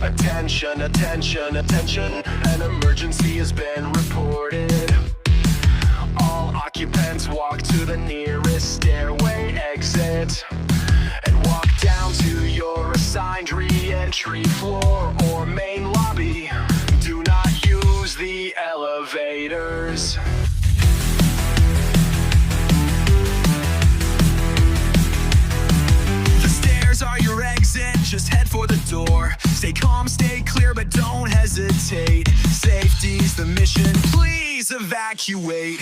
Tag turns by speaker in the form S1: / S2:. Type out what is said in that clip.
S1: Attention, attention, attention, an emergency has been reported. All occupants walk to the nearest stairway exit and walk down to your assigned re-entry floor or main lobby. Do not use the elevators. The stairs are your exit, just head for the door. Stay calm, stay clear, but don't hesitate. Safety's the mission, please evacuate.